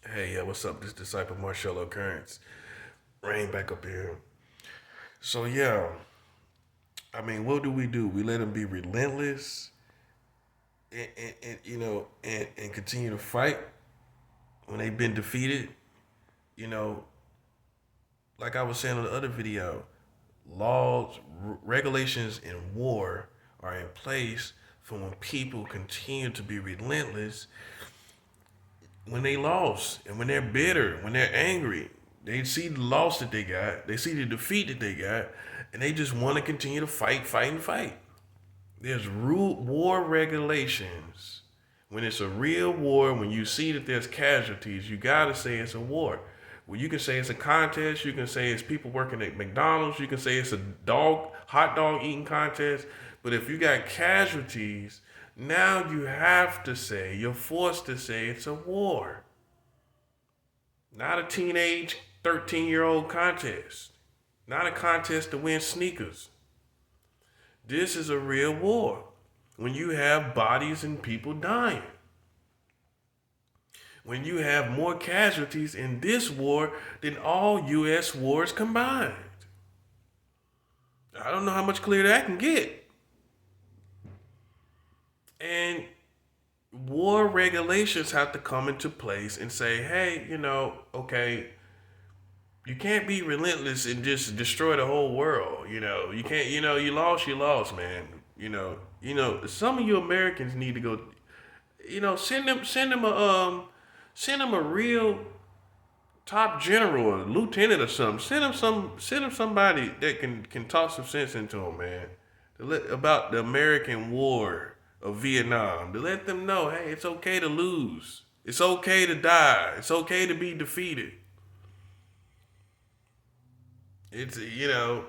Hey, yeah, what's up? This disciple Marchello Currence. Rain back up here. So yeah, I mean, what do? We let them be relentless and continue to fight when they've been defeated. You know, like I was saying on the other video, laws, regulations in war are in place for when people continue to be relentless when they lost and when they're bitter, when they're angry. They see the loss that they got, they see the defeat that they got, and they just want to continue to fight, fight, and fight. There's war regulations. When it's a real war, when you see that there's casualties, you gotta say it's a war. Well, you can say it's a contest. You can say it's people working at McDonald's. You can say it's a hot dog eating contest. But if you got casualties, now you have to say, you're forced to say it's a war, not a teenage 13-year-old contest, not a contest to win sneakers. This is a real war when you have bodies and people dying. When you have more casualties in this war than all U.S. wars combined. I don't know how much clearer that can get. And war regulations have to come into place and say, hey, okay, you can't be relentless and just destroy the whole world. You can't. You lost, man. Some of you Americans need to go. Send them a real top general or lieutenant or something. Send them somebody that can talk some sense into them, man. About the American War of Vietnam. To let them know, hey, it's okay to lose. It's okay to die. It's okay to be defeated. It's even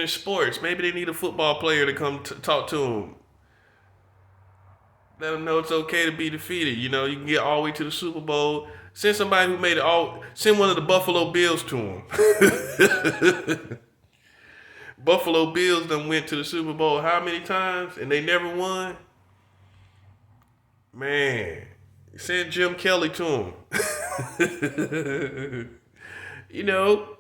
in sports, maybe they need a football player to come talk to them. Let them know it's okay to be defeated. You can get all the way to the Super Bowl. Send somebody who made it all. Send one of the Buffalo Bills to them. Buffalo Bills done went to the Super Bowl how many times and they never won? Man, send Jim Kelly to him.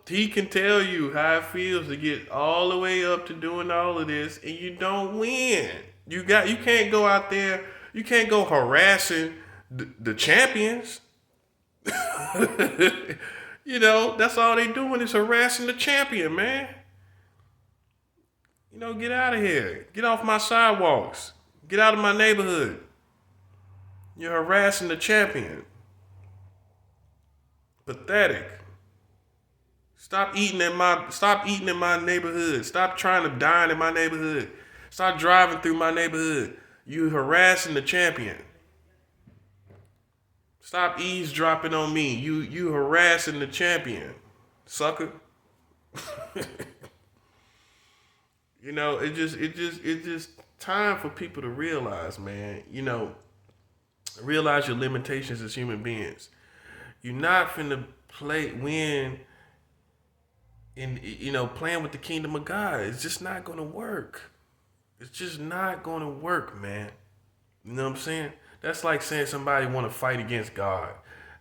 He can tell you how it feels to get all the way up to doing all of this and you don't win. You can't go out there, you can't go harassing the champions. That's all they doing is harassing the champion, man. Get out of here. Get off my sidewalks. Get out of my neighborhood. You're harassing the champion. Pathetic. Stop eating in my neighborhood. Stop trying to dine in my neighborhood. Stop driving through my neighborhood. You harassing the champion. Stop eavesdropping on me. You harassing the champion, sucker. It's just time for people to realize, man. Realize your limitations as human beings. You're not finna win in playing with the kingdom of God. It's just not gonna work. It's just not gonna work, man. You know what I'm saying? That's like saying somebody want to fight against God.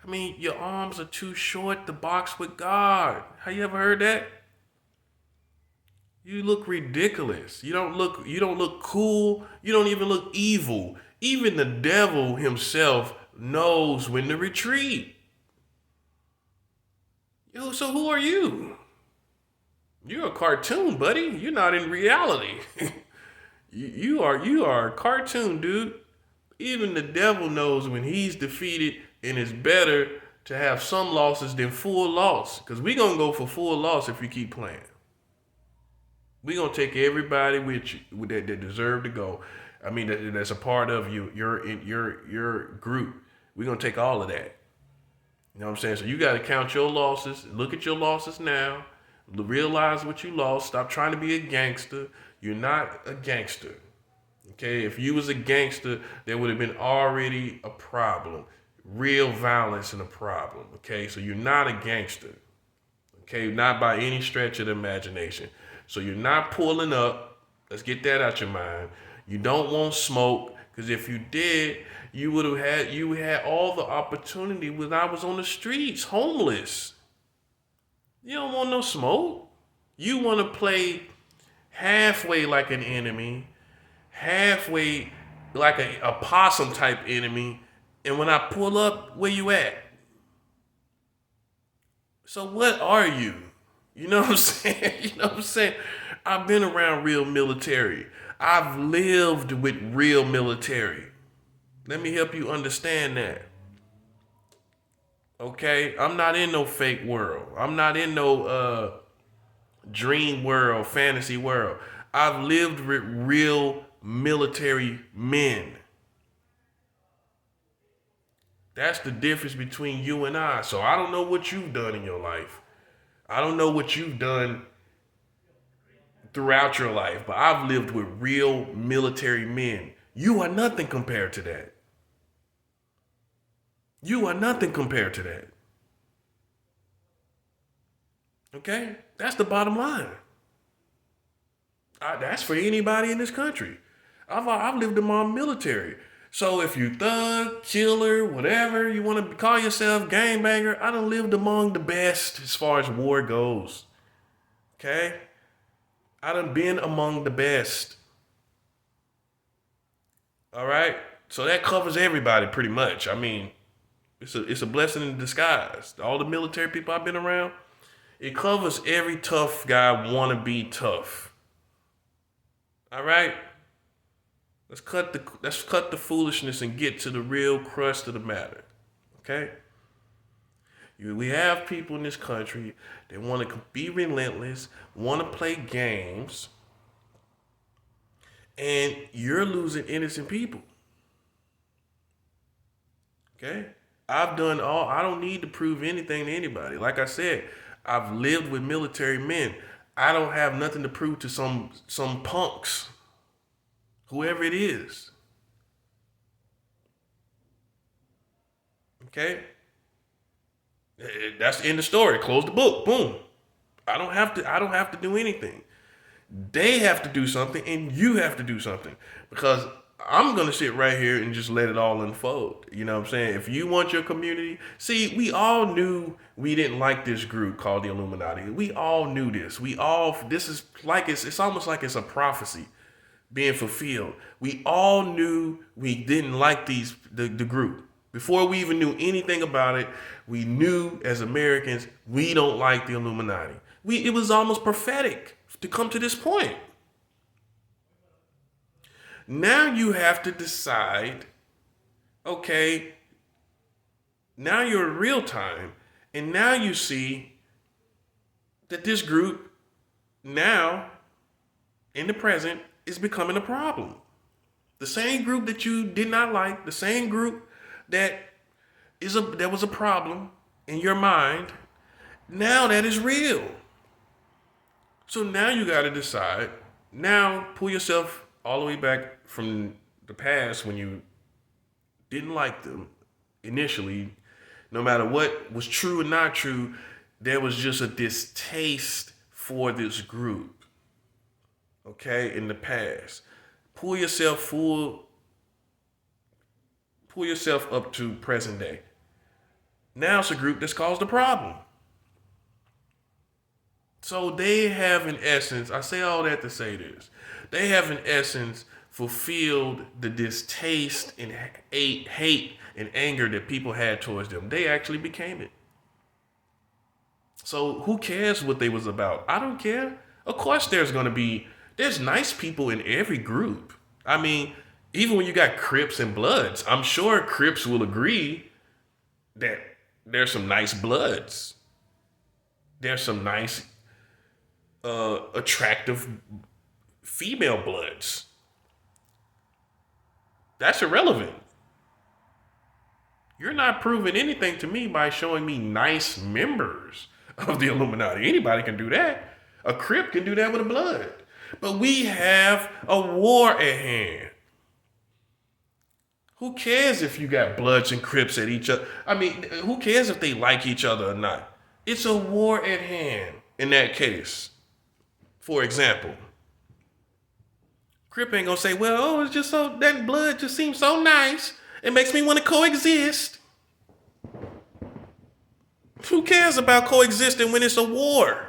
I mean, your arms are too short to box with God. Have you ever heard that? You look ridiculous. You don't look cool. You don't even look evil. Even the devil himself knows when to retreat. So who are you? You're a cartoon, buddy. You're not in reality. you are a cartoon, dude. Even the devil knows when he's defeated, and it's better to have some losses than full loss. Because we're going to go for full loss if we keep playing. We're going to take everybody with you that deserve to go. I mean, that's a part of you. Your group. We're going to take all of that. You know what I'm saying? So you got to count your losses. Look at your losses now. Realize what you lost. Stop trying to be a gangster. You're not a gangster. Okay, if you was a gangster, there would have been already a problem. Real violence and a problem. Okay, so you're not a gangster. Okay, not by any stretch of the imagination. So you're not pulling up. Let's get that out your mind. You don't want smoke. Because if you did, you had all the opportunity when I was on the streets, homeless. You don't want no smoke. You want to play halfway like an enemy, halfway like a possum type enemy, and when I pull up, where you at? So what are you? You know what I'm saying? You know what I'm saying? I've been around real military. I've lived with real military. Let me help you understand that. Okay? I'm not in no fake world. I'm not in no dream world, fantasy world. I've lived with real military men. That's the difference between you and I. So I don't know what you've done in your life. I don't know what you've done throughout your life, but I've lived with real military men. You are nothing compared to that. You are nothing compared to that. Okay? That's the bottom line. That's for anybody in this country. I've lived among military. So if you thug, killer, whatever you want to call yourself, gangbanger, I done lived among the best as far as war goes. Okay? I done been among the best. All right? So that covers everybody pretty much. I mean, it's a blessing in disguise. All the military people I've been around, it covers every tough guy wanna be tough. All right? Let's cut the foolishness and get to the real crust of the matter. Okay? We have people in this country that want to be relentless, want to play games, and you're losing innocent people. Okay? I don't need to prove anything to anybody. Like I said, I've lived with military men. I don't have nothing to prove to some punks, whoever it is. Okay? That's the end of the story. Close the book. Boom. I don't have to do anything. They have to do something and you have to do something. Because I'm gonna sit right here and just let it all unfold. You know what I'm saying? If you want your community, see, we all knew we didn't like this group called the Illuminati. We all knew this. This is like it's almost like it's a prophecy being fulfilled. We all knew we didn't like the group. Before we even knew anything about it, we knew as Americans, we don't like the Illuminati. It was almost prophetic to come to this point. Now you have to decide, okay, now you're in real time, and now you see that this group now, in the present, is becoming a problem. The same group that you did not like, the same group that was a problem in your mind, now that is real. So now you got to decide. Now pull yourself all the way back from the past when you didn't like them initially. No matter what was true or not true, there was just a distaste for this group. Okay, in the past. Pull yourself up to present day. Now it's a group that's caused a problem. So they have, in essence, I say all that to say this, they have, in essence, fulfilled the distaste and hate and anger that people had towards them. They actually became it. So who cares what they was about? I don't care. Of course there's nice people in every group. I mean, even when you got Crips and Bloods, I'm sure Crips will agree that there's some nice Bloods. There's some nice, attractive female Bloods. That's irrelevant. You're not proving anything to me by showing me nice members of the Illuminati. Anybody can do that. A Crip can do that with a Blood. But we have a war at hand. Who cares if you got Bloods and Crips at each other? I mean, who cares if they like each other or not? It's a war at hand in that case. For example, Crip ain't gonna say, well, oh, it's just so, that blood just seems so nice. It makes me want to coexist. Who cares about coexisting when it's a war?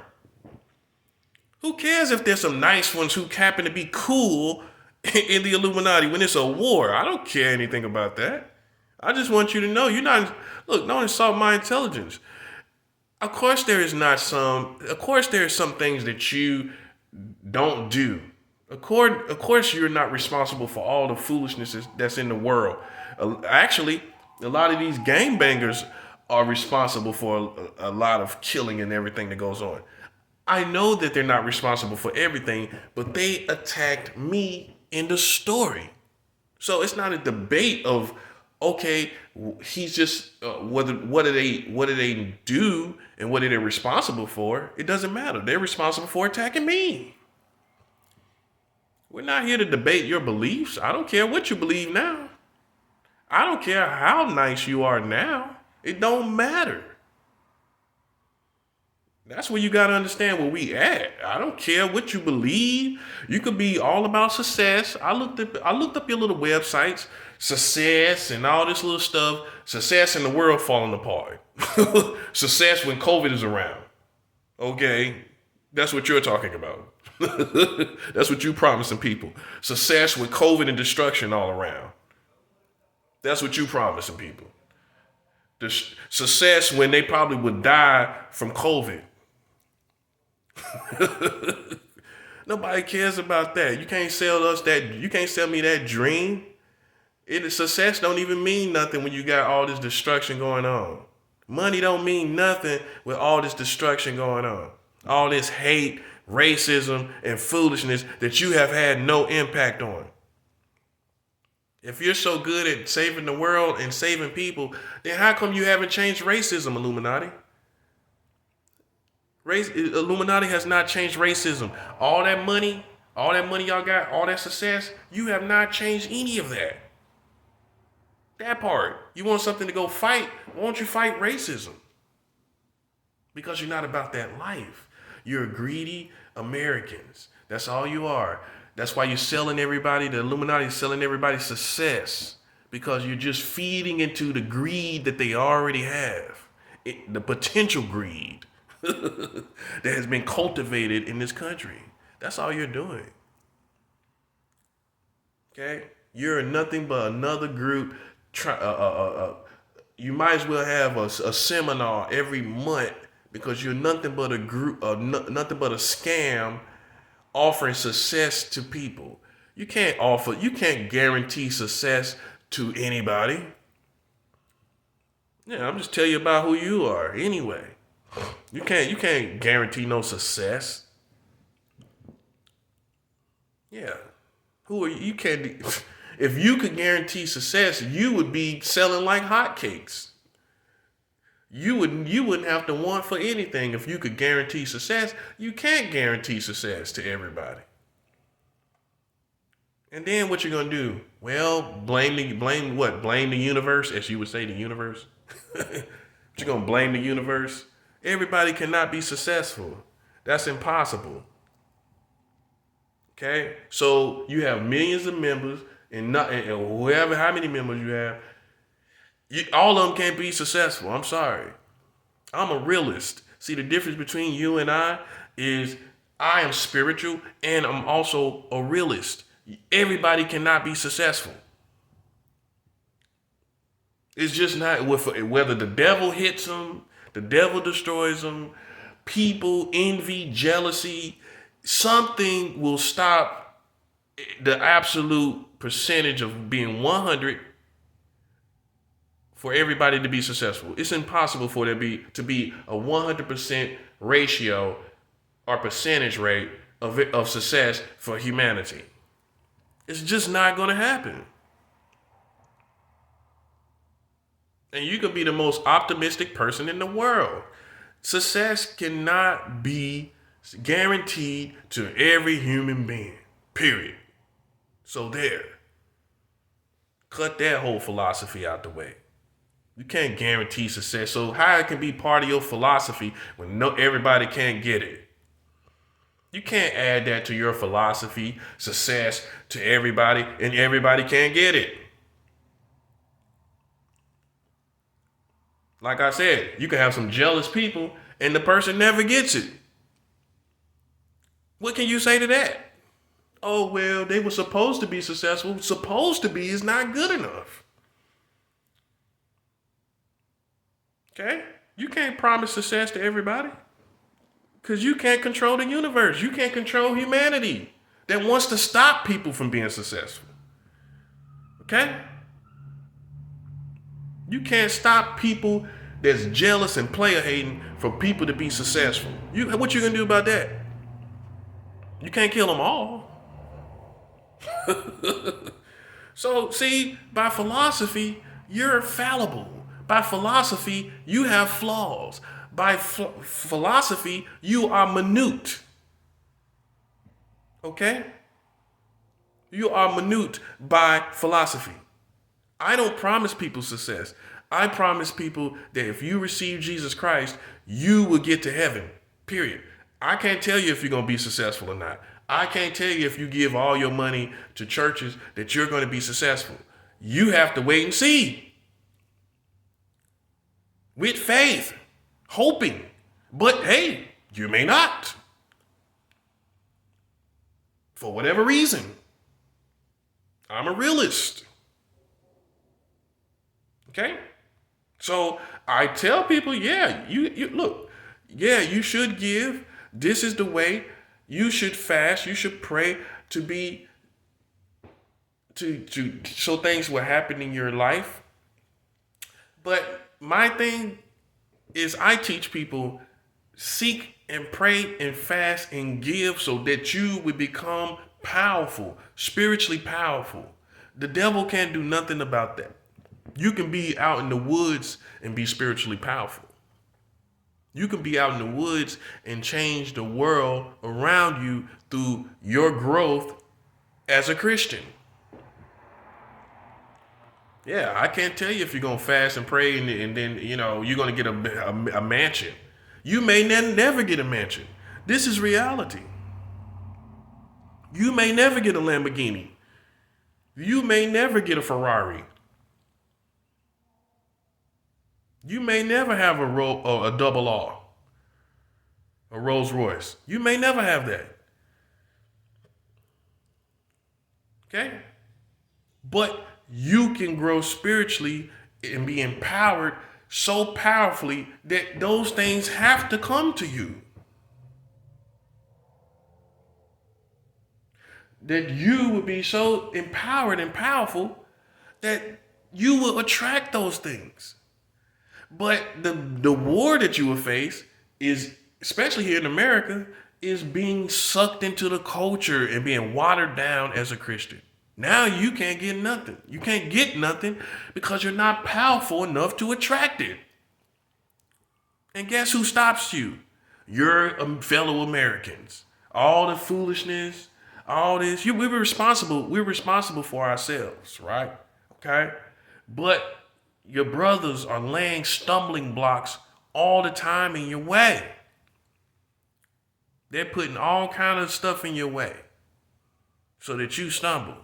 Who cares if there's some nice ones who happen to be cool in the Illuminati when it's a war? I don't care anything about that. I just want you to know look, don't insult my intelligence. Of course there is some things that you don't do. Of course you're not responsible for all the foolishness that's in the world. Actually, a lot of these gangbangers are responsible for a lot of killing and everything that goes on. I know that they're not responsible for everything, but they attacked me in the story. So it's not a debate of, okay, he's just what do they do and what are they responsible for? It doesn't matter. They're responsible for attacking me. We're not here to debate your beliefs. I don't care what you believe now. I don't care how nice you are now. It don't matter. That's where you got to understand where we at. I don't care what you believe. You could be all about success. I looked up your little websites, success and all this little stuff. Success in the world falling apart. Success when COVID is around. Okay, that's what you're talking about. That's what you promising people. Success with COVID and destruction all around. That's what you promising people. The success when they probably would die from COVID. Nobody cares about that. You can't sell us that. You can't sell me that dream. Success don't even mean nothing when you got all this destruction going on. Money don't mean nothing with all this destruction going on. All this hate, racism, and foolishness that you have had no impact on. If you're so good at saving the world and saving people, then how come you haven't changed racism, Illuminati? Illuminati has not changed racism. All that money y'all got, all that success, you have not changed any of that. That part. You want something to go fight? Why don't you fight racism? Because you're not about that life. You're greedy Americans. That's all you are. That's why you're selling everybody, the Illuminati is selling everybody success. Because you're just feeding into the greed that they already have. The potential greed. That has been cultivated in this country. That's all you're doing. Okay? You're nothing but another group. You might as well have a seminar every month because you're nothing but a group, nothing but a scam offering success to people. You can't guarantee success to anybody. Yeah, I'm just telling you about who you are anyway. You can't guarantee no success. Yeah. Who are you? You can't. If you could guarantee success, you would be selling like hotcakes. You wouldn't have to want for anything if you could guarantee success. You can't guarantee success to everybody. And then what you're gonna do? Well, blame the universe, as you would say, the universe. You're gonna blame the universe? Everybody cannot be successful. That's impossible. Okay? So you have millions of members and whoever, how many members you have, all of them can't be successful. I'm sorry. I'm a realist. See, the difference between you and I is I am spiritual and I'm also a realist. Everybody cannot be successful. It's just not whether the devil hits them, the devil destroys them, people, envy, jealousy, something will stop the absolute percentage of being 100 for everybody to be successful. It's impossible for there to be a 100% ratio or percentage rate of success for humanity. It's just not going to happen. And you could be the most optimistic person in the world. Success cannot be guaranteed to every human being, period. So there. Cut that whole philosophy out the way. You can't guarantee success. So how it can be part of your philosophy when everybody can't get it? You can't add that to your philosophy, success to everybody, and everybody can't get it. Like I said, you can have some jealous people and the person never gets it. What can you say to that? Oh, well, they were supposed to be successful. Supposed to be is not good enough. Okay? You can't promise success to everybody because you can't control the universe. You can't control humanity that wants to stop people from being successful. Okay? You can't stop people that's jealous and player hating for people to be successful. What you gonna do about that? You can't kill them all. So see, by philosophy, you're fallible. By philosophy, you have flaws. By philosophy, you are minute. Okay? You are minute by philosophy. I don't promise people success. I promise people that if you receive Jesus Christ, you will get to heaven. Period. I can't tell you if you're going to be successful or not. I can't tell you if you give all your money to churches that you're going to be successful. You have to wait and see. With faith, hoping. But hey, you may not. For whatever reason. I'm a realist. Okay? So I tell people, yeah, you look, yeah, you should give. This is the way. You should fast. You should pray to so things will happen in your life. But my thing is I teach people seek and pray and fast and give so that you would become powerful, spiritually powerful. The devil can't do nothing about that. You can be out in the woods and be spiritually powerful. You can be out in the woods and change the world around you through your growth as a Christian. Yeah, I can't tell you if you're going to fast and pray and then, you're going to get a mansion. You may never get a mansion. This is reality. You may never get a Lamborghini. You may never get a Ferrari. You may never have a double R, a Rolls Royce. You may never have that. Okay? But you can grow spiritually and be empowered so powerfully that those things have to come to you. That you will be so empowered and powerful that you will attract those things. But the war that you will face is, especially here in America, is being sucked into the culture and being watered down as a Christian. Now you can't get nothing. You can't get nothing because you're not powerful enough to attract it. And guess who stops you? Your fellow Americans. All the foolishness, all this. We're responsible for ourselves, right? Okay? But your brothers are laying stumbling blocks all the time in your way. They're putting all kind of stuff in your way so that you stumble.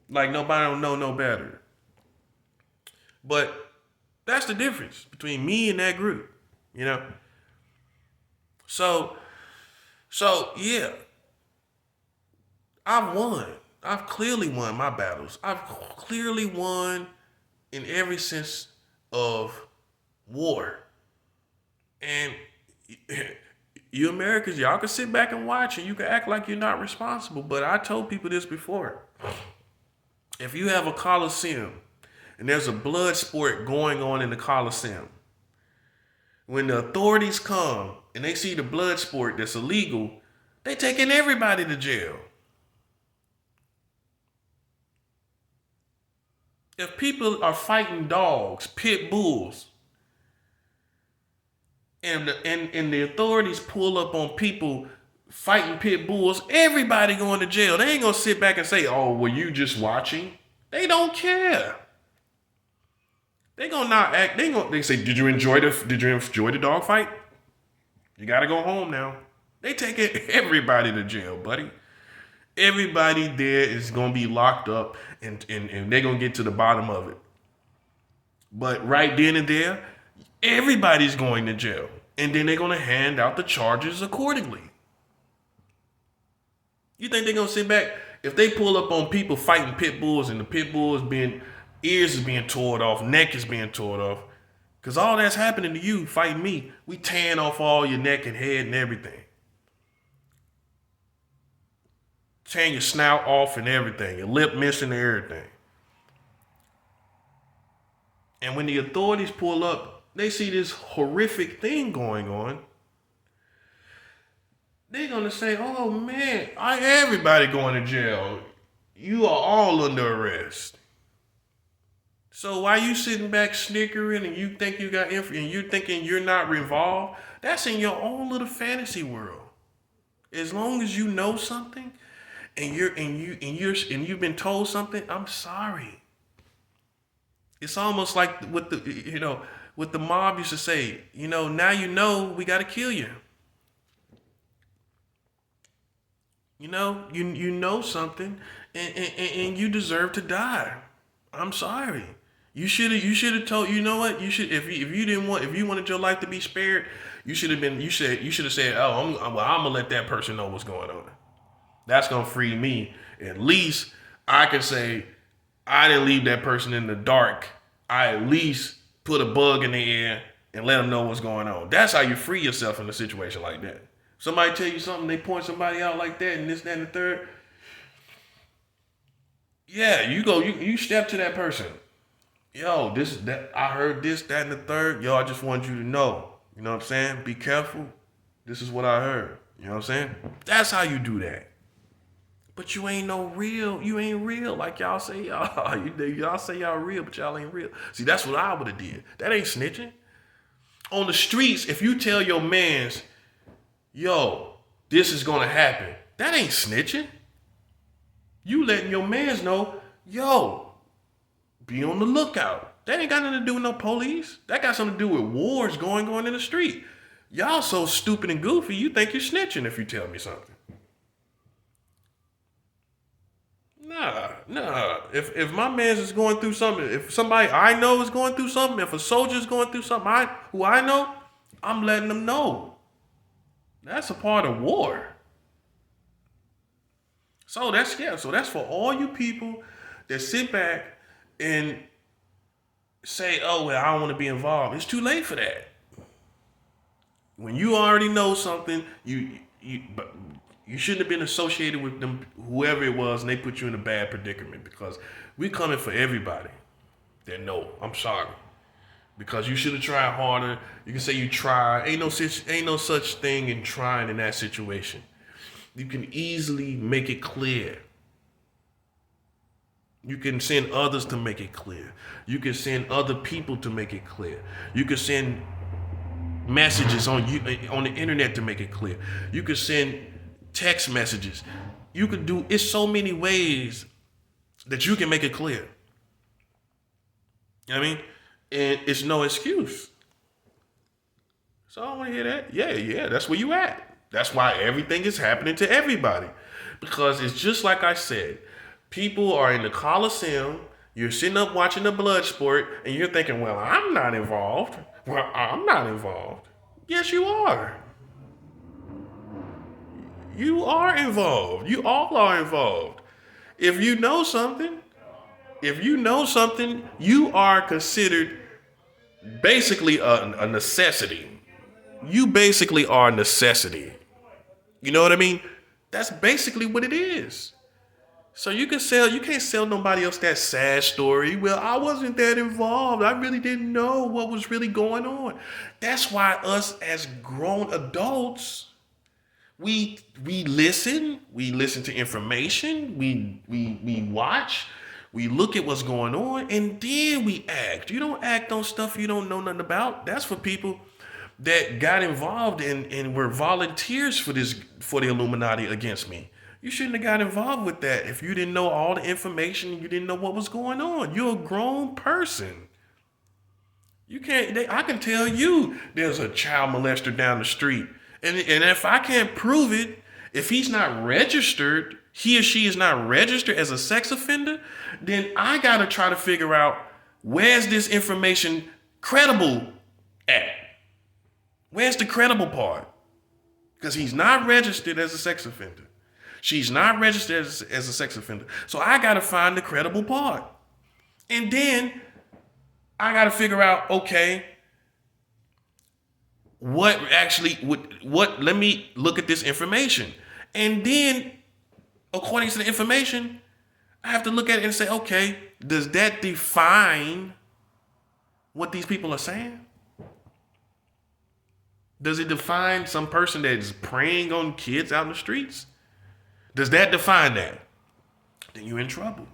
Like nobody don't know no better. But that's the difference between me and that group, So yeah, I've won. I've clearly won my battles. I've clearly won in every sense of war. And you Americans, y'all can sit back and watch and you can act like you're not responsible. But I told people this before. If you have a Coliseum and there's a blood sport going on in the Coliseum, when the authorities come and they see the blood sport that's illegal, they taking everybody to jail. If people are fighting dogs, pit bulls, and the authorities pull up on people fighting pit bulls, everybody going to jail. They ain't gonna sit back and say, "Oh, were you just watching?" They don't care. They gonna not act. They say, "Did you enjoy the dog fight? You gotta go home now." They taking everybody to jail, buddy. Everybody there is gonna be locked up, and they're gonna get to the bottom of it. But right then and there, everybody's going to jail, and then they're gonna hand out the charges accordingly. You think they're gonna sit back if they pull up on people fighting pit bulls, and the pit bulls being ears is being torn off, neck is being torn off, because all that's happening to you fighting me. We tearing off all your neck and head and everything. Tearing your snout off and everything, your lip missing and everything. And when the authorities pull up, they see this horrific thing going on. They're gonna say, "Oh man, everybody going to jail. You are all under arrest." So why you sitting back snickering and you think you got info and you thinking you're not involved? That's in your own little fantasy world. As long as you know something, and you've been told something, I'm sorry. It's almost like what the mob used to say. Now we got to kill you. You know something, and you deserve to die. I'm sorry. You should have told. You know what? You should if you wanted your life to be spared, you should have said, "Oh, I'm gonna let that person know what's going on." That's gonna free me. At least I can say I didn't leave that person in the dark. I at least put a bug in the air and let them know what's going on. That's how you free yourself in a situation like that. Somebody tell you something, they point somebody out like that, and this, that, and the third. Yeah, you step to that person. Yo, I heard this, that, and the third. Yo, I just want you to know. You know what I'm saying? Be careful. This is what I heard. You know what I'm saying? That's how you do that. But you ain't real like y'all say y'all. Y'all say y'all real, but y'all ain't real. See, that's what I would have did. That ain't snitching. On the streets, if you tell your mans, yo, this is gonna happen, that ain't snitching. You letting your mans know, yo, be on the lookout. That ain't got nothing to do with no police. That got something to do with wars going on in the street. Y'all so stupid and goofy, you think you're snitching if you tell me something. Nah. If my man's is going through something, if somebody I know is going through something, if a soldier's going through something who I know, I'm letting them know. That's a part of war. So that's for all you people that sit back and say, "Oh, well, I don't want to be involved." It's too late for that. When you already know something, you shouldn't have been associated with them, whoever it was, and they put you in a bad predicament, because we coming for everybody that know. I'm sorry. Because you should have tried harder. You can say you tried. Ain't no such thing in trying in that situation. You can easily make it clear. You can send others to make it clear. You can send other people to make it clear. You can send messages on the internet to make it clear. You can send text messages. You could do, it's so many ways that you can make it clear. You know what I mean? And it's no excuse. So I want to hear that. Yeah, that's where you at. That's why everything is happening to everybody. Because it's just like I said, people are in the Coliseum, you're sitting up watching the blood sport, and you're thinking, well, I'm not involved. Well, I'm not involved. Yes, you are. You are involved. You all are involved. If you know something, you are considered basically a necessity. You basically are a necessity. You know what I mean? That's basically what it is. So you can't sell nobody else that sad story. Well, I wasn't that involved. I really didn't know what was really going on. That's why us as grown adults, we listen to information, we watch, we look at what's going on, and then we act. You don't act on stuff you don't know nothing about. That's for people that got involved and were volunteers for the Illuminati against me. You shouldn't have got involved with that if you didn't know all the information and you didn't know what was going on. You're a grown person. I can tell you there's a child molester down the street And if I can't prove it, if he's not registered, he or she is not registered as a sex offender, then I gotta try to figure out where's this information credible at? Where's the credible part? Because he's not registered as a sex offender. She's not registered as a sex offender. So I gotta find the credible part. And then I gotta figure out, okay, what let me look at this information. And then, according to the information, I have to look at it and say, okay, does that define what these people are saying? Does it define some person that is preying on kids out in the streets? Does that define that? Then you're in trouble.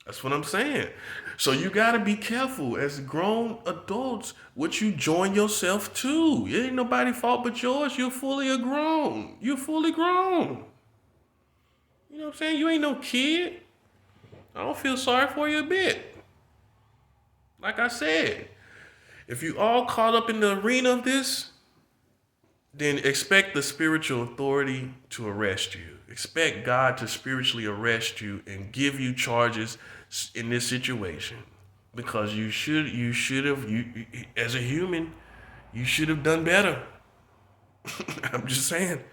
That's what I'm saying. So you got to be careful as grown adults what you join yourself to. It ain't nobody's fault but yours. You're fully grown. You're fully grown. You know what I'm saying? You ain't no kid. I don't feel sorry for you a bit. Like I said, if you all caught up in the arena of this, then expect the spiritual authority to arrest you. Expect God to spiritually arrest you and give you charges in this situation, because you should have, as a human, you should have done better. I'm just saying.